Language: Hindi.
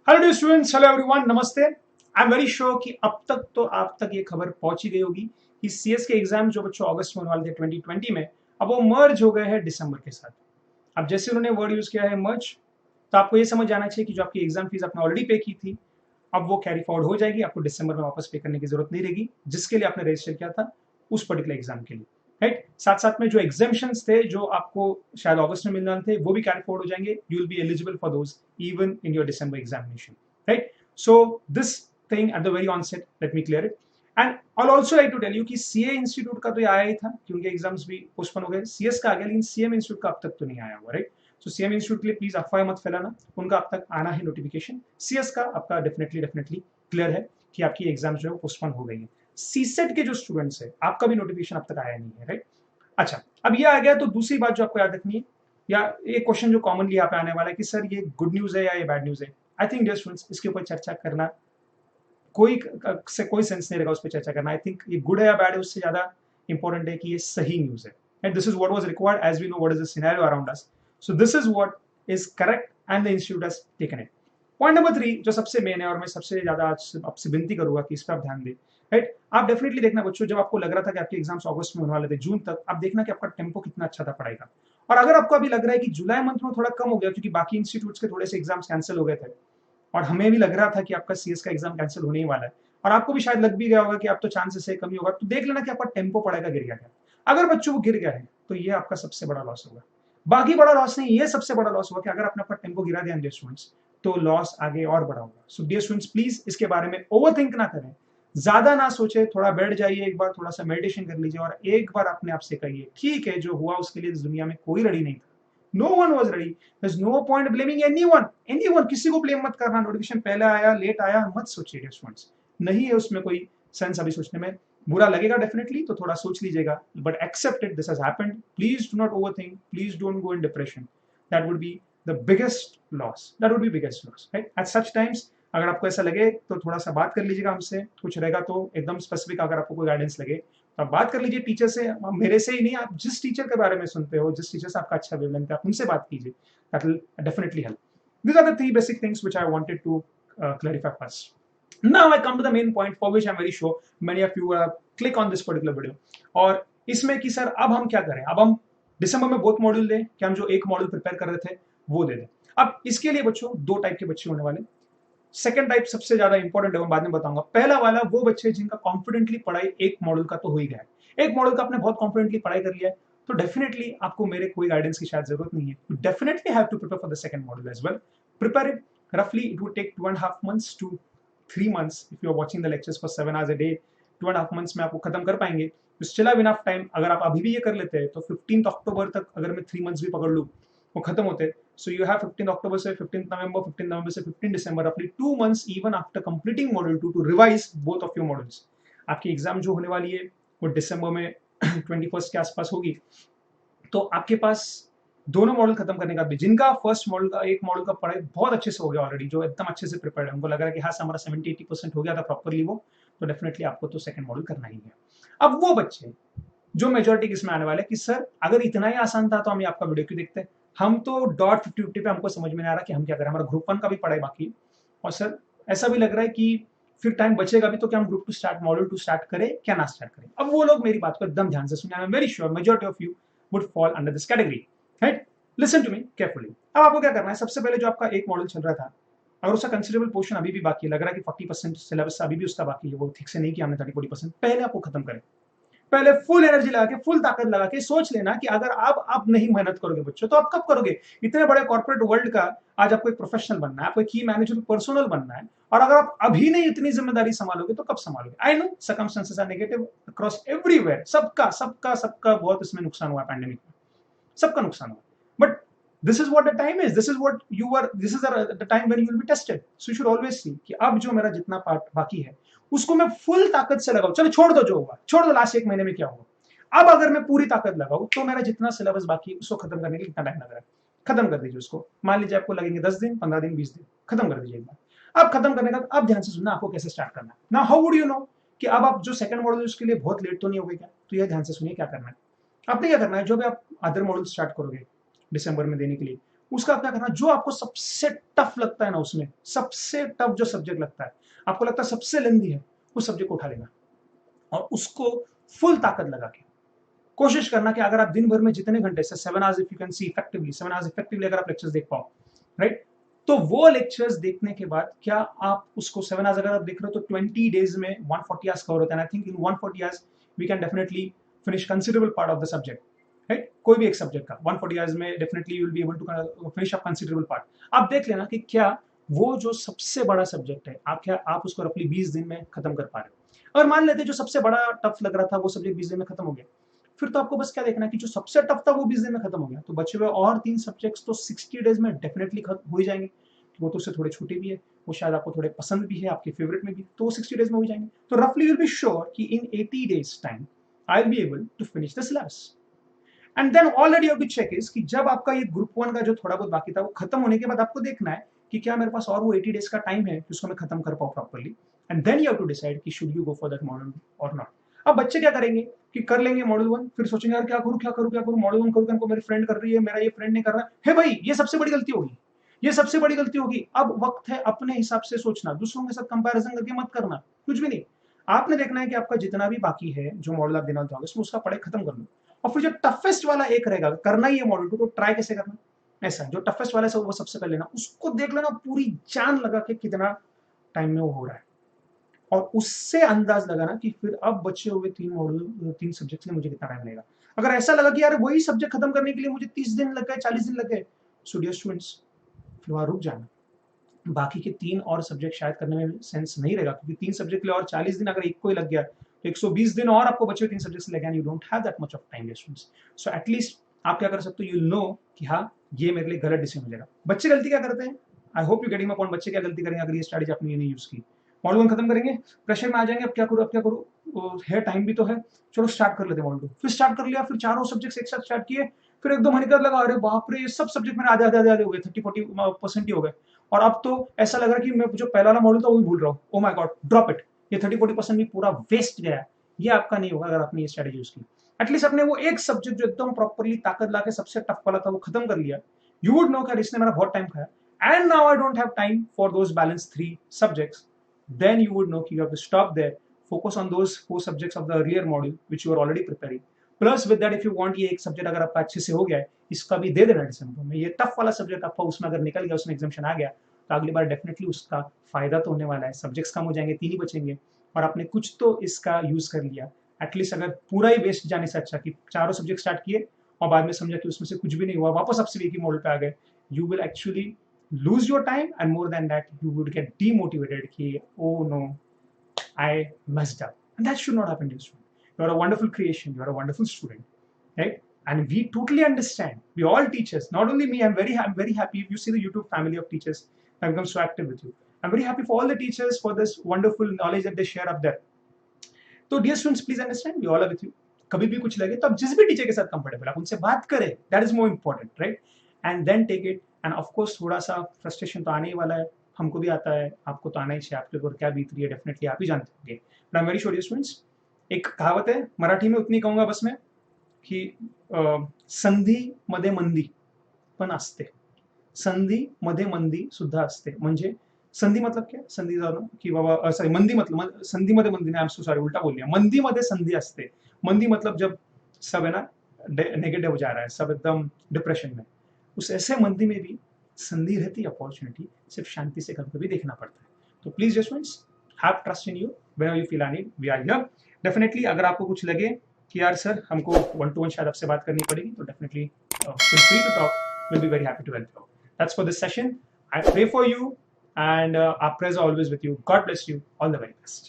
Hello dear students, hello everyone, नमस्ते। आई एम वेरी श्योर कि अब तक तो आप तक ये खबर पहुंच ही गई होगी कि सीएस के एग्जाम जो बच्चों अगस्त में होने वाले थे 2020 में, अब वो मर्ज हो गए हैं दिसंबर के साथ। अब जैसे उन्होंने वर्ड यूज किया है मर्ज, तो आपको ये समझ जाना चाहिए कि जो आपकी एग्जाम फीस आपने ऑलरेडी पे की थी, अब वो कैरी फॉरवर्ड हो जाएगी। आपको दिसंबर में वापस पे करने की जरूरत नहीं रहेगी, जिसके लिए आपने रजिस्टर किया था उस पर्टिकुलर एग्जाम के लिए। राइट, साथ साथ में जो एग्जाम्शंस थे जो आपको शायद अगस्त में मिलने वाले थे, वो भी कैरी फॉरवर्ड हो जाएंगे। You will be eligible for those even in your December examination. Right, so this thing at the very onset, let me clear it. And I'll also like to tell you कि सीए इंस्टीट्यूट का तो ये आया ही था कि उनके एग्जाम्स भी पोस्टपोन हो गए। सीएस का आ गया, लेकिन सीएम इंस्टीट्यूट का अब तक तो नहीं आया हुआ। राइट, सो सीएम इंस्टीट्यूट के लिए प्लीज अफवाह मत फैलाना, उनका अब तक आना है नोटिफिकेशन। सीएस का आपका डेफिनेटली क्लियर है कि आपकी एग्जाम जो है पोस्टपोन हो गई है। सीसेट के जो स्टूडेंट्स है, आपका भी नोटिफिकेशन अब तक आया नहीं है। राइट, अच्छा, अब ये आ गया तो दूसरी बात जो आपको याद रखनी है, या एक क्वेश्चन जो कॉमनली यहाँ पे आने वाला है कि सर ये गुड न्यूज है या ये बैड न्यूज है। आई थिंक डियर स्टूडेंट्स, इसके ऊपर चर्चा करना कोई सेंस नहीं रहेगा उस पर चर्चा करना। आई थिंक ये गुड है या बैड है उससे ज्यादा इंपॉर्टेंट है कि ये सही न्यूज है। And this is what was required as we know what is the scenario around us. So this is what is correct and the institute has taken it. Point number 3 जो सबसे मेन है, और मैं सबसे ज्यादा आपसे विनती करूंगा कि इस पर आप ध्यान दें। राइट, आप डेफिनेटली देखना बच्चों, जब आपको लग रहा था कि आपके एग्जाम्स अगस्त में होने वाले थे, जून तक, आप देखना कि आपका टेम्पो कितना अच्छा था पढ़ाई का। और अगर आपको अभी लग रहा है कि जुलाई मंथ में थोड़ा कम हो गया क्योंकि बाकी इंस्टीट्यूट्स के थोड़े से एग्जाम्स कैंसिल हो गए थे, और हमें भी लग रहा था कि आपका सीएस का एग्जाम कैंसिल होने ही वाला है, और आपको भी शायद लग भी गया होगा कि आप तो चांसेस है कमी होगा, तो देख लेना कि आपका टेम्पो पढ़ाई गिर गया है। अगर बच्चों को गिर गया है तो ये आपका सबसे बड़ा लॉस होगा। बाकी बड़ा लॉस नहीं, ये सबसे बड़ा लॉस होगा कि अगर आपने अपना टेम्पो गिरा दिया डियर स्टूडेंट्स, तो लॉस आगे और बड़ा होगा। सो डियर स्टूडेंट्स, प्लीज इसके बारे में ओवर थिंक ना करें, ज्यादा ना सोचे, थोड़ा बैठ जाइए, एक बार थोड़ा सा मेडिटेशन कर लीजिए और एक बार अपने आप से कहिए ठीक है, जो हुआ उसके लिए इस दुनिया में कोई रेडी नहीं था। No one was ready, there's no point blaming anyone, किसी को ब्लेम मत करना। नोटिफिकेशन पहले आया लेट आया मत सोचिए स्टूडेंट्स, नहीं है उसमें कोई सेंस अभी सोचने में। बुरा लगेगा डेफिनेटली, तो थोड़ा सोच लीजिएगा, but accept it, this has happened. Please do not overthink, please don't go in depression, that would be the biggest loss, that would be biggest loss. Right, at such times अगर आपको ऐसा लगे तो थोड़ा सा बात कर लीजिएगा हमसे, कुछ रहेगा तो एकदम स्पेसिफिक, अगर आपको कोई गाइडेंस लगे तो आप बात कर लीजिए टीचर से। मेरे से ही नहीं, आप जिस टीचर के बारे में सुनते हो, जिस टीचर से आपका अच्छा वेवलेंथ है, आप उनसे बात कीजिए, that will definitely help. These are the three basic things which I wanted to clarify first. Now I come to the main point for which I'm very sure many of you click on this particular video. और इसमें कि सर अब हम क्या करें, अब हम दिसंबर में बहुत मॉड्यूल दें कि हम जो एक मॉड्यूल प्रिपेयर कर रहे थे वो दे दें। अब इसके लिए बच्चों दो टाइप के बच्चे होने वाले। सेकंड टाइप सबसे ज्यादा इंपॉर्टेंट है, मैं बाद में बताऊंगा। पहला वाला वो बच्चे जिनका कॉन्फिडेंटली पढ़ाई एक मॉड्यूल का तो हो ही गया है, एक मॉड्यूल का आपने बहुत कॉन्फिडेंटली पढ़ाई कर लिया है, तो डेफिनेटली आपको मेरे कोई गाइडेंस की शायद जरूरत नहीं है। You definitely have to prepare for the second module as well. Prepare it रफली, it would take 2.5 months to 3 months if you are watching the lectures for 7 hours a day। 2.5 months में आपको खत्म कर पाएंगे, तो स्टिल हैव इनफ टाइम। अगर आप अभी भी ये कर लेते हैं तो 15 अक्टूबर तक अगर मैं 3 months भी पकड़ लूँ वो खत्म होते। सो यू हैव 15 अक्टूबर से 15 नवंबर, 15 नवंबर से 15 दिसंबर, रफली 2 months even after completing module 2 to revise both of your modules. आपकी एग्जाम जो होने वाली है वो दिसंबर में 21 के आसपास होगी, तो आपके पास दोनों मॉडल खत्म करने का भी, जिनका फर्स्ट मॉडल का एक मॉडल का पढ़ाई बहुत अच्छे से हो गया ऑलरेडी, जो एकदम अच्छे से प्रिपेयर्ड है, उनको लग रहा है कि हाँ हमारा 70-80% हो गया था प्रॉपरली वो, तो डेफिनेटली आपको तो सेकंड मॉडल करना ही है। अब वो बच्चे जो मेजोरिटी किसमें आने वाले कि सर अगर इतना ही आसान था तो हम आपका वीडियो क्यों देखते हैं, हम तो डॉट 50-50 पे, हमको समझ में नहीं आ रहा कि हम क्या करें, हमारा ग्रुप 1 का भी पढ़ाई बाकी है, और सर ऐसा भी लग रहा है कि फिर टाइम बचेगा भी तो क्या हम ग्रुप 2 स्टार्ट, मॉडल 2 स्टार्ट करें क्या ना स्टार्ट करें। अब वो लोग मेरी बात को एकदम ध्यान से सुने, I am very sure majority of you would fall under this category. Right, listen to me carefully. अब आपको क्या करना है, सबसे पहले जो आपका एक मॉडल चल रहा था, अगर उसका कंसिडरेबल पोर्शन अभी भी बाकी है, लग रहा है कि 40% सिलेबस अभी भी उसका बाकी है, वो ठीक से नहीं किया हमने 30-40%, पहले आपको खत्म करें। पहले फुल एनर्जी लगा के, फुल ताकत लगा के सोच लेना कि अगर आप नहीं मेहनत करोगे बच्चों तो आप कब करोगे। इतने बड़े कॉर्पोरेट वर्ल्ड का आज आपको एक प्रोफेशनल बनना है, आपको की मैनेजर पर्सनल बनना है, और अगर आप अभी नहीं इतनी जिम्मेदारी संभालोगे तो कब संभालोगे। I know circumstances are negative across everywhere, सबका सबका सबका बहुत इसमें नुकसान हुआ, पैंडेमिक में सबका नुकसान हुआ, but this is what the time is, this is the time when you will be tested, so you should always see कि अब जो मेरा जितना पार्ट बाकी है उसको मैं फुल ताकत से लगाऊं। चलो छोड़ दो जो होगा, छोड़ दो लास्ट 1 महीने में क्या होगा, अब अगर मैं पूरी ताकत लगाऊं तो मेरा जितना सिलेबस बाकी है उसको खत्म करने के लिए कितना टाइम लग रहा है, खत्म कर दीजिए उसको। मान लीजिए आपको लगेंगे 10 दिन, 15 दिन, 20 दिन, खत्म कर दीजिए एक बार। अब खत्म करने का अब ध्यान से सुनना आपको कैसे स्टार्ट करना है ना। हाउ वुड यू नो कि अब आप जो सेकंड मॉडल उसके लिए बहुत लेट तो नहीं हो गया क्या, तो यह ध्यान से सुनिए क्या करना है। आपने क्या करना है, जो भी आप अदर मॉडल स्टार्ट करोगे दिसंबर में देने के लिए, उसका क्या करना, जो आपको सबसे टफ लगता है ना, उसमें सबसे टफ जो सब्जेक्ट लगता है, आपको लगता है सबसे लेंदी है, उस सब्जेक्ट को उठा लेना और उसको फुल ताकत लगा के कोशिश करना कि अगर आप दिन भर में जितने घंटे से 7 hours, if you can see effectively 7 hours effectively अगर आप लेक्चर्स देख पाओ, राइट, तो वो लेक्चर्स देखने के बाद क्या आप उसको 7 आवर्स अगर आप देख रहे हो तो 20 डेज में 140 आवर्स कवर होता है। I think in 140 hours we can definitely finish considerable part of the subject, right, कोई भी एक सब्जेक्ट का 140 आवर्स में definitely you will be able to finish a considerable part. आप देख लेना कि क्या वो जो सबसे बड़ा सब्जेक्ट है आप उसको रफली 20 दिन में खत्म कर पा रहे हो। और मान लेते जो सबसे बड़ा टफ लग रहा था वो सब्जेक्ट 20 दिन में खत्म हो गया, फिर तो आपको बस क्या देखना है कि जो सबसे टफ था वो 20 दिन में खत्म हो गया, तो बचे हुए और 3 सब्जेक्ट्स तो 60 डेज में डेफिनेटली खत्म हो ही जाएंगे। वो तो उससे थोड़े छोटे भी है, वो शायद आपको थोड़े पसंद भी है, आपके फेवरेट में भी, तो वो 60 डेज में हो जाएंगे। तो रफली यू विल बी श्योर कि in 80 days time I will be able to finish the syllabus. And then already you have to check is कि जब आपका ये ग्रुप 1 का जो थोड़ा बहुत बाकी था वो खत्म होने के बाद आपको देखना है कि क्या मेरे पास और वो 80 डेज का टाइम है जिसको मैं खत्म कर पाऊँ properly, and then you have to decide कि should you go for that module or not. अब बच्चे क्या करेंगे कि कर लेंगे मॉड्यूल 1, फिर सोचेंगे यार क्या करूं क्या करूं क्या करूं, मॉड्यूल 1 करूं, मेरी फ्रेंड कर रही है, मेरा ये फ्रेंड नहीं कर रहा है भाई, ये सबसे बड़ी गलती होगी, ये सबसे बड़ी गलती होगी। अब वक्त है अपने हिसाब से सोचना, दूसरों के साथ कंपैरिजन करके मत करना, कुछ भी नहीं। आपने देखना है कि आपका जितना भी बाकी है जो मॉडल आप देना चाहोगे उसमें उसका पढ़ाई खत्म कर लो, और फिर जो टफेस्ट वाला एक रहेगा, करना ही है मॉडल 2, तो ट्राई कैसे करना, ऐसा जो टफेस्ट वाला है वो सबसे पहले लेना, उसको देख लेना पूरी जान लगा के कितना टाइम में वो हो रहा है, और उससे अंदाज लगाना कि फिर अब बचे हुए 3 सब्जेक्ट में मुझे कितना टाइम लगेगा। अगर ऐसा लगा कि यार वही सब्जेक्ट खत्म करने के लिए मुझे 30 दिन लग गए, 40 दिन लग गए, सो डियर स्टूडेंट्स फिर वहां रुक जाना, बाकी के 3 और सब्जेक्ट शायद करने में सेंस नहीं रहेगा, क्योंकि 3 सब्जेक्ट के लिए और 40 दिन अगर एक को ही लग गया तो 120 दिन और आपको बचे हुए 3 सब्जेक्ट लगे, you don't have that much of time students. So at least आप क्या कर सकते हो, यू नो कि हाँ ये मेरे लिए गलत डिसीजन हो जाएगा। बच्चे गलती क्या करते हैं, I hope you getting my point, बच्चे क्या गलती करेंगे अगर ये स्ट्रैटेजी आपने ये नहीं यूज की, मॉडल 1 खत्म करेंगे, प्रेशर में आ जाएंगे, अब क्या करूँ अब क्या करूँ, है टाइम भी तो है, चलो स्टार्ट कर लेते हैं मॉडल 2, फिर स्टार्ट कर लिया, फिर चारों सब्जेक्ट एक साथ स्टार्ट किए, फिर एकदम महीने लगा, अरे बाप रे ये सब सब्जेक्ट मेरे आधे आधे आधे आधे हो गए, 30-40% ही हो गए, और अब तो ऐसा लग रहा है कि मैं जो पहला वाला मॉडल था वो भी भूल रहा हूँ, oh my God drop it, ये 30-40% भी पूरा वेस्ट गया। ये आपका नहीं होगा अगर आपने ये स्ट्रेटेजी यूज की। एटलीस्ट आपने वो एक सब्जेक्ट जो एकदम प्रॉपर्ली ताकत ला के सबसे टफ वाला था वो खत्म कर लिया, यू वुड नो कि इसने मेरा बहुत टाइम खाया, and now I don't have time for those balance 3 subjects, then you would know you have to stop there, focus on those 4 subjects of the earlier module which you are already preparing, plus with that if you want ये एक सब्जेक्ट अगर आपका अच्छे से हो गया है इसका भी दे देना दिसंबर में, ये टफ वाला सब्जेक्ट आपका उसमें अगर निकल गया, उसमें एग्जामिशन आ गया तो अगली बार डेफिनेटली उसका फायदा तो होने वाला है, सब्जेक्ट्स कम हो जाएंगे, 3 ही बचेंगे, और आपने कुछ तो इसका यूज कर लिया। एटलीस्ट अगर पूरा ही वेस्ट जाने से अच्छा कि चारों सब्जेक्ट स्टार्ट किए और बाद में समझा कि उसमें से कुछ भी नहीं हुआ, वापस आप सिर्फ एक ही मॉडल पे आ गए, you will actually lose your time, and more than that you would get demotivated ki, oh no I messed up, and that should not happen to you. You are a wonderful creation, you are a wonderful student, right? And we totally understand, we all teachers, not only me, I'm very happy if you see the YouTube family of teachers that become so active with you. I'm very happy for all the teachers for this wonderful knowledge that they share up there. So dear students, please understand we all are with you, कभी भी कुछ लगे तो आप जिस भी टीचर के साथ कंफर्टेबल आप उनसे बात करें, that is more important, right, and then take it, and of course थोड़ा सा फ्रस्ट्रेशन तो आने ही वाला है, हमको भी आता है, आपको तो आना ही चाहिए, आपके ऊपर क्या बीत रही है डेफिनेटली आप ही जानते होंगे, but I am very sure students, एक कहावत है मराठी में, उतनी कहूंगा बस मैं की संधी मध्ये मंदी पण असते, संधी मध्ये मंदी सुद्धा असते, म्हणजे संधी मतलब क्या, संधी झालं की बाबा सॉरी मंदी मतलब संधी मध्ये मंदी नहीं, आई एम सो सॉरी उल्टा बोल दिया, मंदी मध्ये संधी असते, मंदी मतलब जब सब है ना नेगेटिव हो जा रहा है, सब एकदम डिप्रेशन में, उस ऐसे मंदी में भी संधि रहती है, अपॉर्चुनिटी, सिर्फ शांति से कभी कभी देखना पड़ता है। तो please students have trust in you, whenever you feel any we are here, definitely अगर आपको कुछ लगे कि यार सर हमको 1-to-1 शायद आपसे बात करनी पड़ेगी, तो definitely feel free to talk, will be very happy to help you. That's for this session, I pray for you, and our prayers are always with you. God bless you. All the very best.